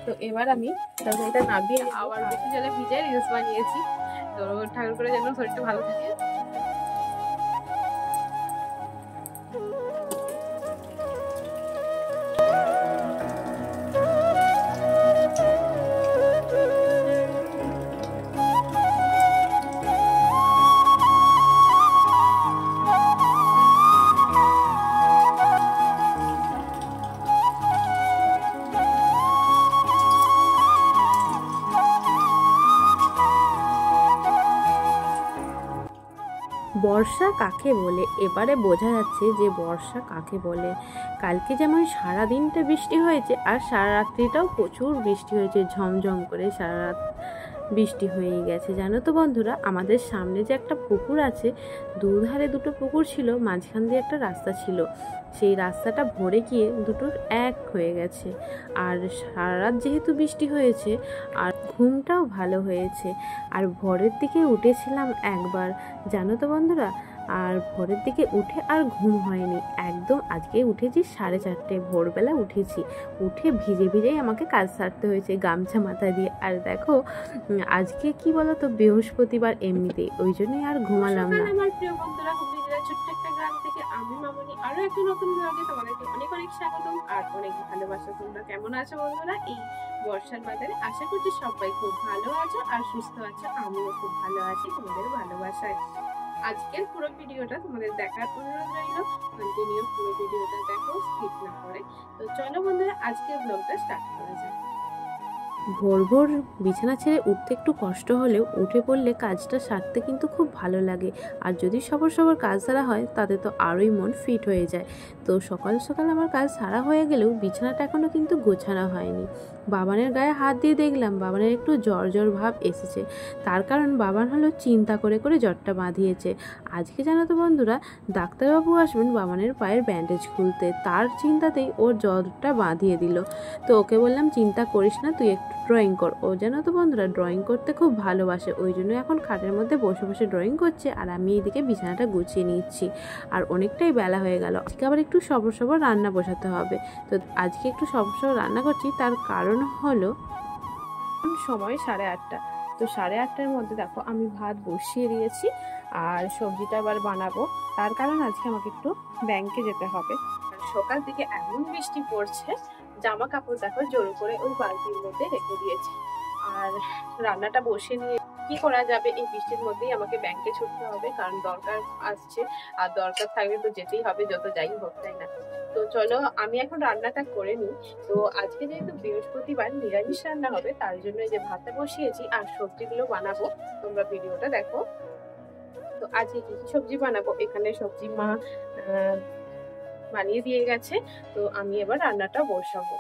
তো এবার আমি তরকারিটা নামিয়ে আবার বেশি জলে ভিজে রিলস বানিয়েছি। তো ঠাকুর করে যেন শরীরটা ভালো থাকে। বর্ষা কাকে বলে এবারে বোঝা যাচ্ছে যে বর্ষা কাকে বলে। কালকে যেমন সারা দিনটা বৃষ্টি হয়েছে আর সারা রাত্রিটাও প্রচুর বৃষ্টি হয়েছে, ঝমঝম করে সারা রাত বৃষ্টি হয়ে গেছে। জানো তো বন্ধুরা, আমাদের সামনে যে একটা পুকুর আছে, দুধারে দুটো পুকুর ছিল, মাঝখান দিয়ে একটা রাস্তা ছিল, সেই রাস্তাটা ভরে গিয়ে দুটোর এক হয়ে গেছে। আর সারা রাত যেহেতু বৃষ্টি হয়েছে আর ঘুমটাও ভালো হয়েছে। আর ভোরের দিকে উঠেছিলাম একবার, জানো তো বন্ধুরা, আর ভোরের দিকে উঠে আর ঘুম হয়নি একদম। আজকে উঠেছি 4:30, ভোরবেলা উঠেছি, উঠে ভিজে ভিজেই আমাকে কাজ সারতে হয়েছে গামছা মাথায় দিয়ে। আর দেখো আজকে কি বলতো, বৃহস্পতিবার এমনিতেই, ওই জন্যই আর ঘুমালাম না। আমার প্রিয় বন্ধুরা, হুগলি জেলার ছোট্ট একটা গ্রাম থেকে আমি মামনি আরো একটা নতুন ব্লগে তোমাদেরকে অনেক অনেক স্বাগতম আর অনেক ভালোবাসা। তোমরা কেমন আছো বন্ধুরা এই বর্ষার বাজারে? আশা করছি সবাই খুব ভালো আছো আর সুস্থ আছো। আমিও খুব ভালো আছি তোমাদের ভালোবাসায়। আজকের পুরো ভিডিওটা তোমাদের দেখার অনুরোধ রইল, কন্টিনিউ পুরো ভিডিওটা দেখো, স্কিপ না করে। তো চলো বন্ধুরা, আজকের ব্লগটা স্টার্ট করা যাক। ভোর ভোর বিছানা ছেড়ে উঠতে একটু কষ্ট হলেও উঠে পড়লে কাজটা সারতে কিন্তু খুব ভালো লাগে। আর যদি সবার সবার কাজ সারা হয় তাতে তো আরোই মন ফিট হয়ে যায়। তো সকাল সকাল আমার কাজ সারা হয়ে গেলেও বিছানাটা এখনও কিন্তু গোছানো হয়নি। বাবানের গায়ে হাত দিয়ে দেখলাম বাবানের একটু জ্বর জ্বর ভাব এসেছে। তার কারণ বাবান হলো চিন্তা করে করে জ্বরটা বাঁধিয়েছে। আজকে জানো তো বন্ধুরা, ডাক্তারবাবু আসবেন বাবানের পায়ের ব্যান্ডেজ খুলতে, তার চিন্তাতেই ওর জ্বরটা বাঁধিয়ে দিল। তো ওকে বললাম চিন্তা করিস না, তুই একটু ড্রয়িং কর। ও জানো তো বন্ধুরা, ড্রয়িং করতে খুব ভালোবাসে, ওই জন্য এখন খাটের মধ্যে বসে বসে ড্রয়িং করছে আর আমি এইদিকে বিছানাটা গুছিয়ে নিচ্ছি। আর অনেকটাই বেলা হয়ে গেল, আজকে আবার একটু সবর সবর রান্না বসাতে হবে। তো আজকে একটু সবর সবর রান্না করছি, তার কারণ হলো সময় 8:30। তো 8:30-র মধ্যে দেখো আমি ভাত বসিয়ে দিয়েছি আর সবজিটা আবার বানাবো। তার কারণ আজকে আমাকে একটু ব্যাংকে যেতে হবে। সকাল থেকে এমন বৃষ্টি পড়ছে, জামা কাপড় দেখো জোর করে ওই বালতির মধ্যে রেখে দিয়েছি। আর রান্নাটা বসে নিয়ে কি করা যাবে, এই বৃষ্টির মধ্যেই আমাকে ব্যাংকে ছুটতে হবে, কারণ দরকার আসছে আর দরকার থাকলে তো যেতেই হবে, যত যাই হোক, তাই না? তো চলো আমি এখন রান্নাটা করে নিই। তো আজকে যেহেতু বৃহস্পতিবার নিরামিষ রান্না হবে, তার জন্য এই যে ভাতটা বসিয়েছি আর সবজিগুলো বানাবো, তোমরা ভিডিওটা দেখো। তো আজকে কি কি সবজি বানাবো, এখানে সবজি মা বানিয়ে দিয়ে গেছে। তো আমি এবার রান্নাটা বসাবো।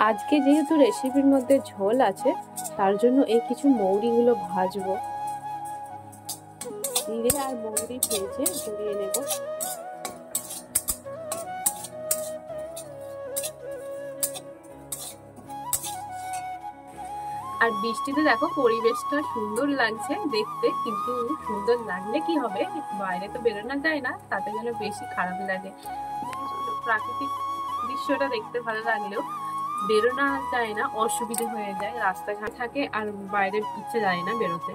আজকে যেহেতু রেসিপির মধ্যে ঝোল আছে, তার জন্য এই কিছু মৌরিগুলো ভাজবো, জিরে আর মৌরি ভেজে জড়িয়ে নেব। আর বৃষ্টিতে দেখো পরিবেশটা সুন্দর লাগছে দেখতে, কিন্তু সুন্দর লাগলে কি হবে, বাইরে তো বেরোনো যায় না, তাতে যেন বেশি খারাপ লাগে। প্রাকৃতিক দৃশ্যটা দেখতে ভালো লাগলেও বেরোনো যায় না, অসুবিধে হয়ে যায়, রাস্তাঘাট থাকে আর বাইরে ইচ্ছে যায় না বেরোতে।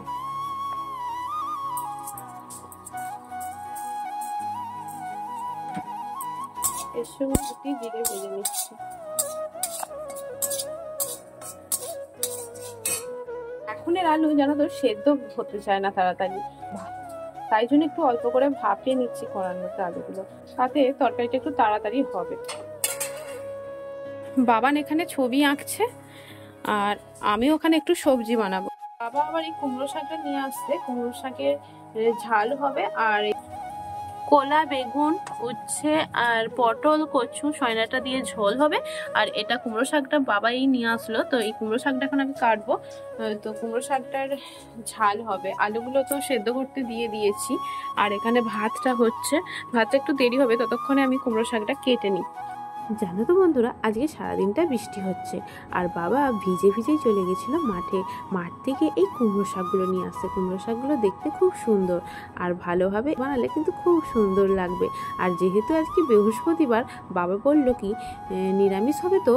এর সঙ্গে দুটি জিরে ভেজে নিচ্ছি। এখনের আলু জানো তো সেদ্ধ হতে চায় না তাড়াতাড়ি, তাই জন্য একটু অল্প করে ভাপিয়ে নিচ্ছি কড়ার মধ্যে আলুগুলো, তাতে তরকারিটা একটু তাড়াতাড়ি হবে। বাবান এখানে ছবি আঁকছে আর আমি ওখানে একটু সবজি বানাবো। বাবা আবার এই কুমড়ো শাকটা নিয়ে আসছে, কুমড়ো শাকের ঝাল হবে আর কলা বেগুন উচ্ছে আর পটল কচু সয়নাটা দিয়ে ঝোল হবে। আর এটা কুমড়ো শাকটা বাবাই নিয়ে আসলো, তো এই কুমড়ো শাকটা এখন আমি কাটবো। তো কুমড়ো শাকটার ঝাল হবে। আলুগুলো তো সেদ্ধ করতে দিয়ে দিয়েছি আর এখানে ভাতটা হচ্ছে, ভাতটা একটু দেরি হবে, ততক্ষণে আমি কুমড়ো শাকটা কেটে নিই। জানো তো বন্ধুরা, আজকে সারাদিনটা বৃষ্টি হচ্ছে আর বাবা ভিজে ভিজেই চলে গেছিলো মাঠে। মাঠ থেকে এই কুমড়ো শাকগুলো নিয়ে আসছে। কুমড়ো শাকগুলো দেখতে খুব সুন্দর আর ভালোভাবে বানালে কিন্তু খুব সুন্দর লাগবে। আর যেহেতু আজকে বৃহস্পতিবার, বাবা বলল কি নিরামিষ হবে তো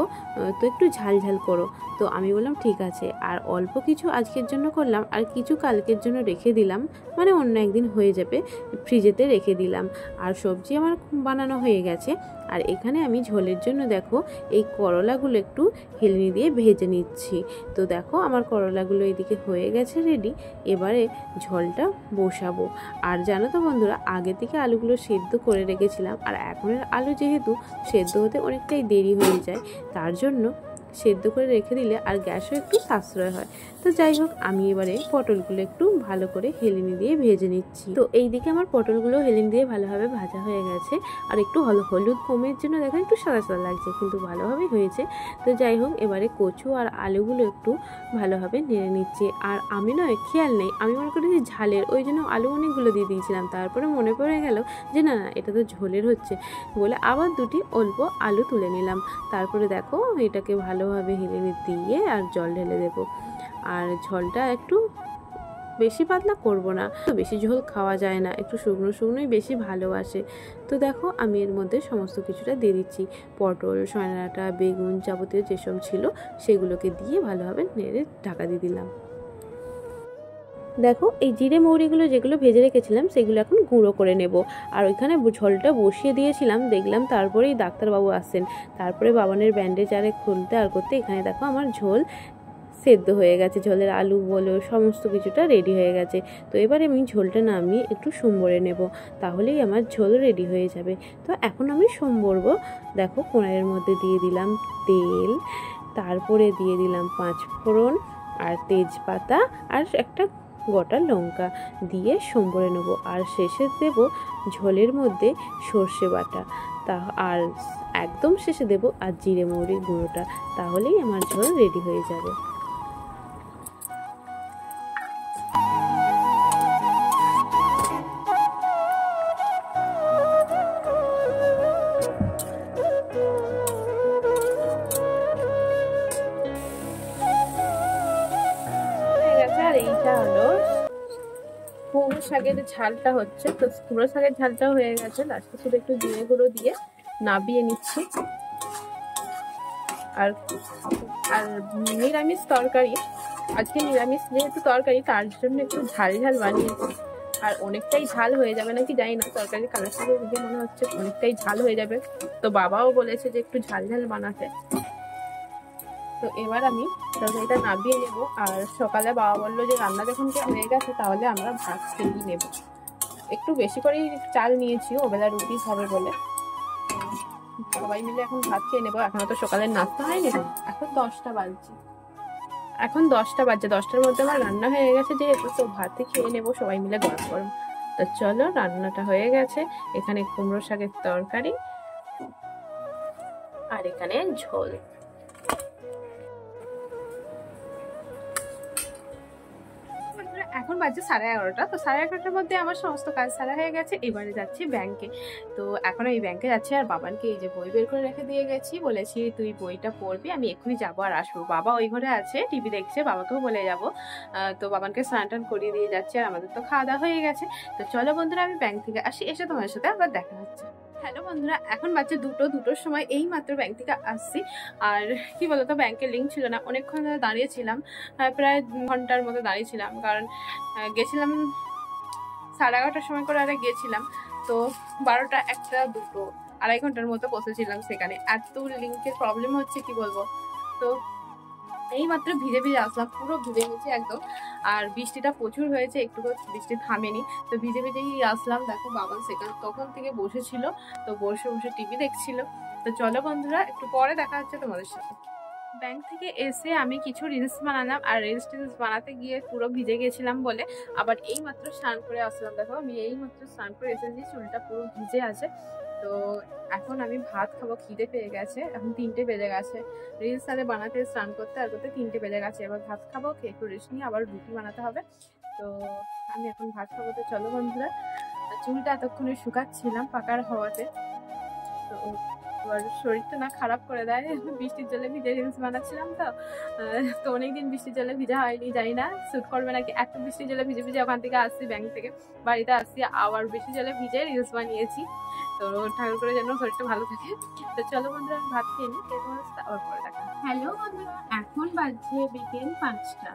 তো একটু ঝাল ঝাল করো। তো আমি বললাম ঠিক আছে। আর অল্প কিছু আজকের জন্য করলাম আর কিছু কালকের জন্য রেখে দিলাম, মানে অন্য একদিন হয়ে যাবে, ফ্রিজেতে রেখে দিলাম। আর সবজি আমার বানানো হয়ে গেছে। আর এখানে আমি ঝোলের জন্য দেখো এই করলাগুলো একটু হেলনি দিয়ে ভেজে নিচ্ছি। তো দেখো আমার করলাগুলো এদিকে হয়ে গেছে রেডি। এবারে ঝোলটা বসাবো। আর জানো তো বন্ধুরা, আগে থেকে আলুগুলো সেদ্ধ করে রেখেছিলাম, আর এখনের আলু যেহেতু সেদ্ধ হতে অনেকটাই দেরি হয়ে যায়, তার জন্য সেদ্ধ করে রেখে দিলে আর গ্যাসও একটু সাশ্রয় হয়। তো যাই হোক, আমি এবারে পটলগুলো একটু ভালো করে হেলেনি দিয়ে ভেজে নিচ্ছি। তো এইদিকে আমার পটলগুলো হেলেনি দিয়ে ভালোভাবে ভাজা হয়ে গেছে। আর একটু হলুদ কমের জন্য দেখো একটু সাদা সাদা লাগছে, কিন্তু ভালোভাবে হয়েছে। তো যাই হোক, এবারে কচু আর আলুগুলো একটু ভালোভাবে নেড়ে নিচ্ছি। আর আমি নয় খেয়াল নেই, আমি মনে করি যে ঝালের, ওই জন্য আলু অনেকগুলো দিয়ে দিয়েছিলাম। তারপরে মনে পড়ে গেল যে না না, এটা তো ঝোলের হচ্ছে বলে আবার দুটি অল্প আলু তুলে নিলাম। তারপরে দেখো এটাকে ভালোভাবে হেলে দিয়ে আর জল ঢেলে দেবো। আর ঝোলটা একটু বেশি পাতলা করব না, তো বেশি ঝোল খাওয়া যায় না, একটু শুকনো শুকনোই বেশি ভালোবাসে। তো দেখো আমি এর মধ্যে সমস্ত কিছুটা দিয়ে দিচ্ছি, পটল, সয়না ডাঁটা, বেগুন, যাবতীয় যেসব ছিল সেগুলোকে দিয়ে ভালোভাবে নেড়ে ঢাকা দিয়ে দিলাম। দেখো এই জিরে মৌরিগুলো যেগুলো ভেজে রেখেছিলাম সেগুলো এখন গুঁড়ো করে নেব। আর ওইখানে ঝোলটা বসিয়ে দিয়েছিলাম, দেখলাম তারপরেই ডাক্তারবাবু আসছেন। তারপরে বাবানের ব্যান্ডেজ আরে খুলতে আর করতে এখানে দেখো আমার ঝোল সেদ্ধ হয়ে গেছে, ঝোলের আলু বলো সমস্ত কিছুটা রেডি হয়ে গেছে। তো এবারে আমি ঝোলটা নামিয়ে একটু সম্বরে নেব, তাহলেই আমার ঝোল রেডি হয়ে যাবে। তো এখন আমি সম্বরব। দেখো কড়াইয়ের মধ্যে দিয়ে দিলাম তেল, তারপরে দিয়ে দিলাম 5 ফোড়ন আর তেজপাতা আর একটা গোটা লঙ্কা দিয়ে সম্বরে নেব। আর শেষে দেব ঝোলের মধ্যে সর্ষে বাটা, তা আর একদম শেষে দেব আর জিরে মৌরির গুঁড়োটা, তাহলেই আমার ঝোল রেডি হয়ে যাবে। আর এইটা হলো কুমড়ো শাকের ঝালটা হচ্ছে। তো কুমড়ো শাকের ঝালটা হয়ে গেছে, লাস্টে শুধু একটু জিরে গুঁড়ো দিয়ে নাবিয়ে নিচ্ছি। আর আর নিরামিষ তরকারি, আজকে নিরামিষ যেহেতু তরকারি, তার জন্য একটু ঝাল ঝাল বানিয়েছি। আর অনেকটাই ঝাল হয়ে যাবে নাকি জানি না, তরকারির কালারটা দেখে মনে হচ্ছে অনেকটাই ঝাল হয়ে যাবে। তো বাবাও বলেছে যে একটু ঝাল ঝাল বানাতে। তো এবার আমি তরকারিটা নামিয়ে নেব। আর সকালে বাবা বললো যে রান্না যখন হয়ে গেছে তাহলে আমরা ভাত খেয়ে নেব। একটু বেশি করেই চাল নিয়েছি, ওবেলা রুটি হবে বলে। সবাই মিলে এখন ভাত খেয়ে নেবো। এখনো তো সকালের নাস্তা হয়নি, এখন 10টা বাজছে। এখন 10টা বাজছে, 10টার মধ্যে আমার রান্না হয়ে গেছে যেহেতু, তো ভাতে খেয়ে নেবো সবাই মিলে গরম গরম। তো চলো, রান্নাটা হয়ে গেছে। এখানে কুমড়ো শাকের তরকারি আর এখানে ঝোল। এখন বাজে 11:30। তো 11:30টার মধ্যে আমার সমস্ত কাজ সারা হয়ে গেছে। এবারে যাচ্ছি ব্যাংকে। তো এখন এই ব্যাংকে যাচ্ছি আর বাবানকে এই যে বই বের করে রেখে দিয়ে গেছি, বলেছি তুই বইটা পড়বি, আমি এক্ষুনি যাবো আর আসবো। বাবা ওই ঘরে আছে, টিভি দেখছে, বাবাকেও বলে যাবো। তো বাবানকে স্নান টান করিয়ে দিয়ে যাচ্ছি। আর আমাদের তো খাওয়া দাওয়া হয়ে গেছে। তো চলো বন্ধুরা, আমি ব্যাংক থেকে আসি, এসে তোমার সাথে আবার দেখা হচ্ছে। হ্যালো বন্ধুরা, এখন বাজে দুটোর সময়, এই মাত্র ব্যাংক থেকে আসছি। আর কি বলতো, ব্যাংকের লিঙ্ক ছিল না, অনেকক্ষণ ধরে দাঁড়িয়েছিলাম, প্রায় 2 ঘন্টার মতো দাঁড়িয়েছিলাম। কারণ গেছিলাম 11:30টার সময় করে, আরে গেছিলাম তো 12টা, 1টা, 2টো, 2.5 ঘন্টার মতো বসেছিলাম সেখানে। এত লিঙ্কের প্রবলেম হচ্ছে কি বলবো। তো এই মাত্র ভিজে ভিজে আসলাম, পুরো ভিজে গেছি একদম। আর বৃষ্টিটা প্রচুর হয়েছে, একটু বৃষ্টি থামেনি। তো ভিজে ভিজেই আসলাম। দেখো বাবা সেখানে তখন থেকে বসেছিল, তো বসে বসে টিভি দেখছিল। তো চলো বন্ধুরা, একটু পরে দেখা হচ্ছে তোমাদের সাথে। ব্যাংক থেকে এসে আমি কিছু রিলস বানালাম। আর রিলস বানাতে গিয়ে পুরো ভিজে গেছিলাম বলে আবার এই মাত্র স্নান করে আসলাম। দেখো আমি এই মাত্র স্নান করে এসেছি, চুলটা পুরো ভিজে আছে। তো এখন আমি ভাত খাবো, খিদে পেয়ে গেছে। এখন 3টে বেজে গেছে, রিলস আরে বানাতে স্নান করতে আর করতে 3টে বেজে গেছে। এবার ভাত খাবো, খেয়ে একটু রেস্ট নিয়ে আবার রুটি বানাতে হবে। তো আমি এখন ভাত খাবো। তো চলো বন্ধুরা, চুলটা এতক্ষণে শুকাচ্ছিলাম পাকার হওয়াতে। তো এবার শরীরটা না খারাপ করে দেয়। বৃষ্টির জলে ভিজে রিলস বানাচ্ছিলাম তো অনেকদিন বৃষ্টির জলে ভিজা হয়নি, জানি না স্যুট করবে নাকি। এত বৃষ্টির জলে ভিজে ভিজে ওখান থেকে আসছি, ব্যাংক থেকে বাড়িতে আসছি, আবার বৃষ্টির জলে ভিজে রিলস বানিয়েছি। তো ঠাকুর করে যেন শরীরটা ভালো থাকে। তো চলো বন্ধুরা আমি ভাত খেয়ে নিই, খেয়ে তোমার সাথে আবার পরে দেখা। হ্যালো বন্ধুরা, এখন বাজছে বিকেল 5টা।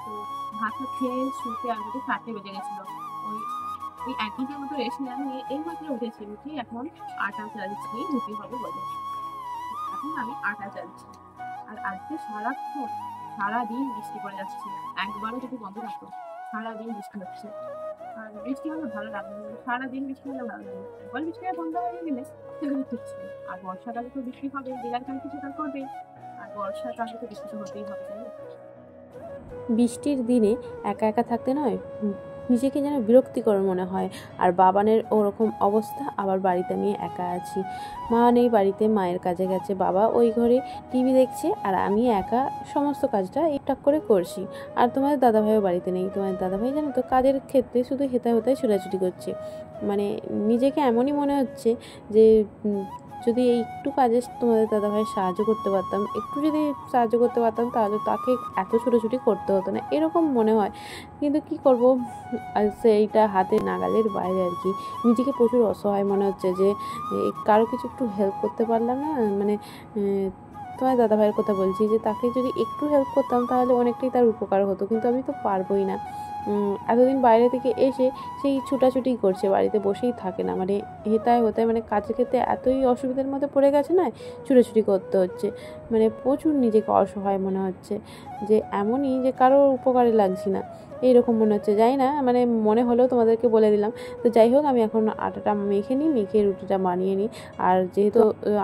তো ভাত খেয়ে শুতে আমাদের 4টে বেজে গেছিলো। ওই 1 ঘন্টার মতো রেস্ট নিলাম, নিয়ে এই মাত্র উঠেছি। উঠি এখন আটা চালছি, রুটি হবে বলে। এখন আমি আটা চালছি। আর আজকে সারাদিন বৃষ্টি পড়ে যাচ্ছে, একবারও যদি বন্ধ থাকতো। সারাদিন বৃষ্টি হচ্ছে, আর বৃষ্টি হলে ভালো লাগে না। সারাদিন বৃষ্টি হলে ভালো লাগে, একবার বৃষ্টি বন্ধ হয়ে গেলে সেগুলো ঠিক ছিল। আর বর্ষাকালে তো বৃষ্টি হবে, বিড়াল কাল কিছু কাল করবে, আর বর্ষাকালে তো বৃষ্টি তো হতেই হবে, তাই না? বৃষ্টির দিনে একা একা থাকতে নয় নিজেকে যেন বিরক্তিকর মনে হয়। আর বাবানের ওরকম অবস্থা, আবার বাড়িতে আমি একা আছি, মা নেই বাড়িতে, মায়ের কাজে গেছে, বাবা ওই ঘরে টিভি দেখছে, আর আমি একা সমস্ত কাজটা একটাক করে করছি। আর তোমাদের দাদাভাইও বাড়িতে নেই। তোমাদের দাদাভাই জানো তো কাজের ক্ষেত্রে শুধু হেতায় হেতায় ছোটাছুটি করছে। মানে নিজেকে এমনই মনে হচ্ছে যে যদি এই একটু কাজে তোমাদের দাদাভাই সাহায্য করতে পারতাম, একটু যদি সাহায্য করতে পারতাম, তাহলে তাকে এত ছোটাছুটি করতে হতো না, এরকম মনে হয়। কিন্তু কি করব, আর সেইটা হাতের নাগালের বাইরে আর কি। নিজেকে প্রচুর অসহায় মনে হচ্ছে যে কারো কিছু একটু হেল্প করতে পারলাম না। মানে তোমার দাদাভাইয়ের কথা বলছি, যে তাকে যদি একটু হেল্প করতাম তাহলে অনেকটাই তার উপকার হতো, কিন্তু আমি তো পারবোই না। এতদিন বাইরে থেকে এসে সেই ছুটাছুটি করছে, বাড়িতে বসেই থাকে না। মানে হেতায় হতায়, মানে কাজের ক্ষেত্রে এতই অসুবিধার মধ্যে পড়ে গেছে না, ছুটাছুটি করতে হচ্ছে। মানে প্রচুর নিজেকে অসহায় মনে হচ্ছে, যে এমনই যে কারোর উপকারে লাগছি না, এইরকম মনে হচ্ছে। যাই না, মানে মনে হলেও তোমাদেরকে বলে দিলাম। তো যাই হোক, আমি এখন আটাটা মেখে নিই, মেখে রুটিটা বানিয়ে নিই। আর যেহেতু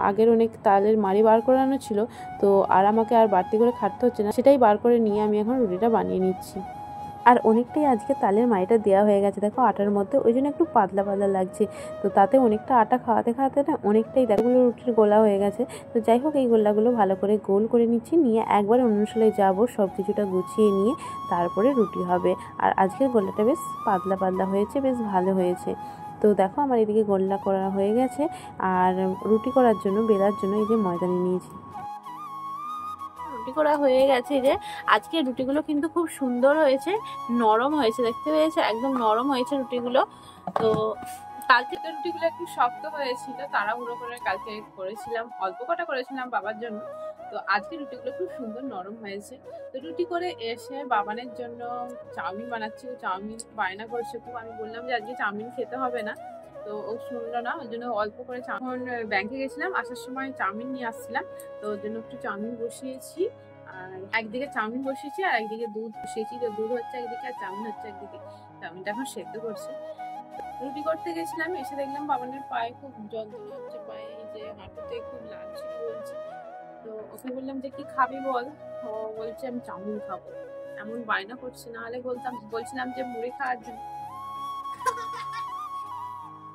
আগের অনেক তালের মাড়ি বার করানো ছিল, তো আর আমাকে আর বাড়তি করে খাটতে হচ্ছে না, সেটাই বার করে নিয়ে আমি এখন রুটিটা বানিয়ে নিচ্ছি। আর অনেকটাই আজকে তালের মাড়িটা দেওয়া হয়ে গেছে দেখো আটার মধ্যে, ওই জন্য একটু পাতলা পাতলা লাগছে। তো তাতে অনেকটা আটা খাওয়াতে খাওয়াতে না অনেকটাই দেখো রুটির গোলা হয়ে গেছে। তো যাই হোক, এই গোলাগুলো ভালো করে গোল করে নিচ্ছি, নিয়ে একবার অনুষ্ঠানে যাবো, সব কিছুটা গুছিয়ে নিয়ে তারপরে রুটি হবে। আর আজকের গোলাটা বেশ পাতলা পাতলা হয়েছে, বেশ ভালো হয়েছে। তো দেখো আমার এদিকে গোল্লা করা হয়ে গেছে। আর রুটি করার জন্য, বেলার জন্য এই যে ময়দা নিয়ে নিয়েছি। রুটি করা হয়ে গেছে, যে আজকে রুটিগুলো কিন্তু খুব সুন্দর হয়েছে, নরম হয়েছে, দেখতে পেয়েছে একদম নরম হয়েছে রুটিগুলো। তো কালকে তো রুটিগুলো একটু শক্ত হয়েছিল, তাড়াহুড়ো করে কালকে করেছিলাম, অল্প কটা করেছিলাম বাবার জন্য। তো আজকে রুটিগুলো খুব সুন্দর নরম হয়েছে। তো রুটি করে এসে বাবানের জন্য চাউমিন বানাচ্ছি, ও চাউমিন বায়না করছে খুব। আমি বললাম যে আজকে চাউমিন খেতে হবে না, তো ও শুনলো না, ওই জন্য অল্প করে চাউমিন, ব্যাংকে গেছিলাম, আসার সময় চাউমিন নিয়ে আসছিলাম, তো ওর জন্য একটু চাউমিন বসিয়েছি। আর একদিকে চাউমিন বসিয়েছি আর একদিকে দুধ বসিয়েছি। তো দুধ হচ্ছে একদিকে আর চাউমিন হচ্ছে একদিকে। চাউমিনটা এখন সেদ্ধ করছে। রুটি করতে গেছিলাম, এসে দেখলাম বাবানের পায়ে খুব যন্ত্রণা হচ্ছে, পায়ে এই যে হাঁটুতে খুব লাগছিল বলছে। তো ওকে বললাম যে কি খাবি বল, ও বলছে আমি চাউমিন খাবো। এমন বায়না করছে, না হলে বলছিলাম যে মুড়ি খাওয়ার জন্য।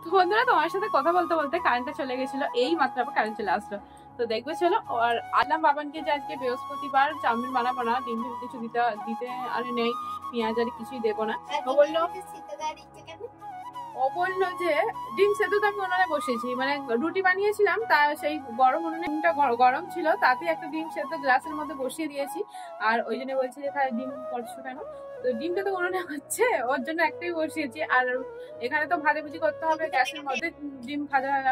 তো বন্ধুরা, তোমার সাথে কথা বলতে বলতে কারেন্টটা চলে গেছিল, এই মাত্র আবার কারেন্ট চলে আসলো। তো দেখবে চলো, আর আলাম বাবানকে যে আজকে বৃহস্পতিবার চাউমিন বানাবো না, ডিম কিছু দিতে আর নেই, পেঁয়াজ আর কিছুই দেবো না। ও বললো যে ডিম সেদ্ধ তো আমি উনানে বসেছি, মানে রুটি বানিয়েছিলাম, তা সেই গরম উনুনে ডিমটা গরম ছিল, তাতে একটা ডিম সেদ্ধ গ্লাসের মধ্যে বসিয়ে দিয়েছি। আর ওই জন্য বলছি যে তাহলে ডিম করছো কেন, তো ডিমটা তো উনুনে হচ্ছে, ওর জন্য একটাই বসিয়েছি। আর এখানে তো ভাজাভুজি করতে হবে, গ্যাসের মধ্যে ডিম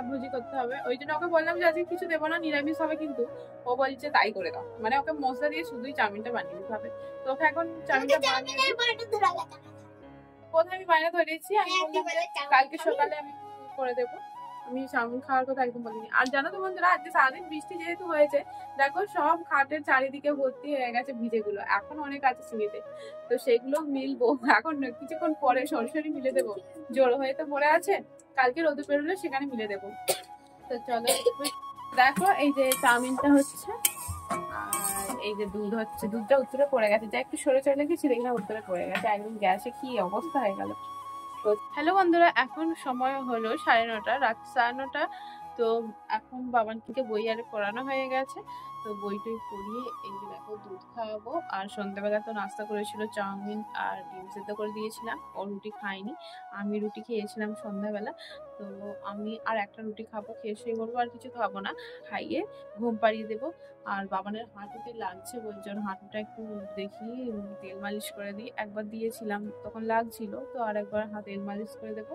ভুজি করতে হবে, ওই জন্য ওকে বললাম যে আজকে কিছু দেবো না, নিরামিষ হবে। কিন্তু ও বলছে তাই করে দাও, মানে ওকে মশলা দিয়ে শুধুই চাউমিনটা বানিয়ে দিতে হবে। তো ওকে এখন চাউমিনটা কোথায় আমি বায়না ধরেছি, আমি বললাম যে কালকে সকালে আমি করে দেবো। আমি চাউমিন খাওয়ার কথা একদম বলিনি। আর জানো তো বন্ধুরা, আজকে সারাদিন বৃষ্টি যেহেতু হয়েছে, দেখো সব খাটের চারিদিকে ভর্তি হয়ে গেছে ভিজেগুলো, এখন অনেক আছে সিঁড়িতে, তো সেগুলো মিলবো এখন, কিছুক্ষণ পরে সরাসরি মিলে দেবো। জড়ো হয়ে তো পড়ে আছে, কালকে রোদে বেরোলে সেখানে মিলে দেবো। তো চলো দেখো, এই যে চাউমিনটা হচ্ছে, আর এই যে দুধ হচ্ছে, দুধটা উত্তরে পড়ে গেছে, যা একটু সরে চলে গেছি, দেখলাম উত্তরে পড়ে গেছে, একদম গ্যাসে কি অবস্থা হয়ে গেল। তো হ্যালো বন্ধুরা, এখন সময় হলো 9:30, রাত 9:30। তো এখন বাবানকে বই আরে পড়ানো হয়ে গেছে, তো বইটই পড়িয়ে এই যে দেখো দুধ খাওয়াবো। আর সন্ধ্যাবেলা তো নাস্তা করেছিল চাউমিন আর ডিম সেদ্ধ করে দিয়েছিলাম, ও রুটি খাইনি, আমি রুটি খেয়েছিলাম সন্ধ্যাবেলা। তো আমি আর একটা রুটি খাবো, খেয়ে শুয়ে বলবো, আর কিছু খাবো না, খাইয়ে ঘুম পাড়িয়ে দেবো। আর বাবানের হাঁটুতে লাগছে বলছে, ওর হাঁটুটা একটু দেখি তেল মালিশ করে দিই, একবার দিয়েছিলাম তখন লাগছিল, তো আর একবার তেল মালিশ করে দেবো।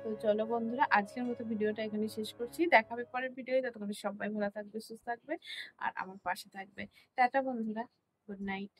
তো চলো বন্ধুরা, আজকের মতো ভিডিওটা এখানে শেষ করছি, দেখা হবে পরের ভিডিও। ততক্ষণ সবাই ভালো থাকবে, সুস্থ থাকবে আর আমার পাশে থাকবে। টাটা বন্ধুরা, গুড নাইট।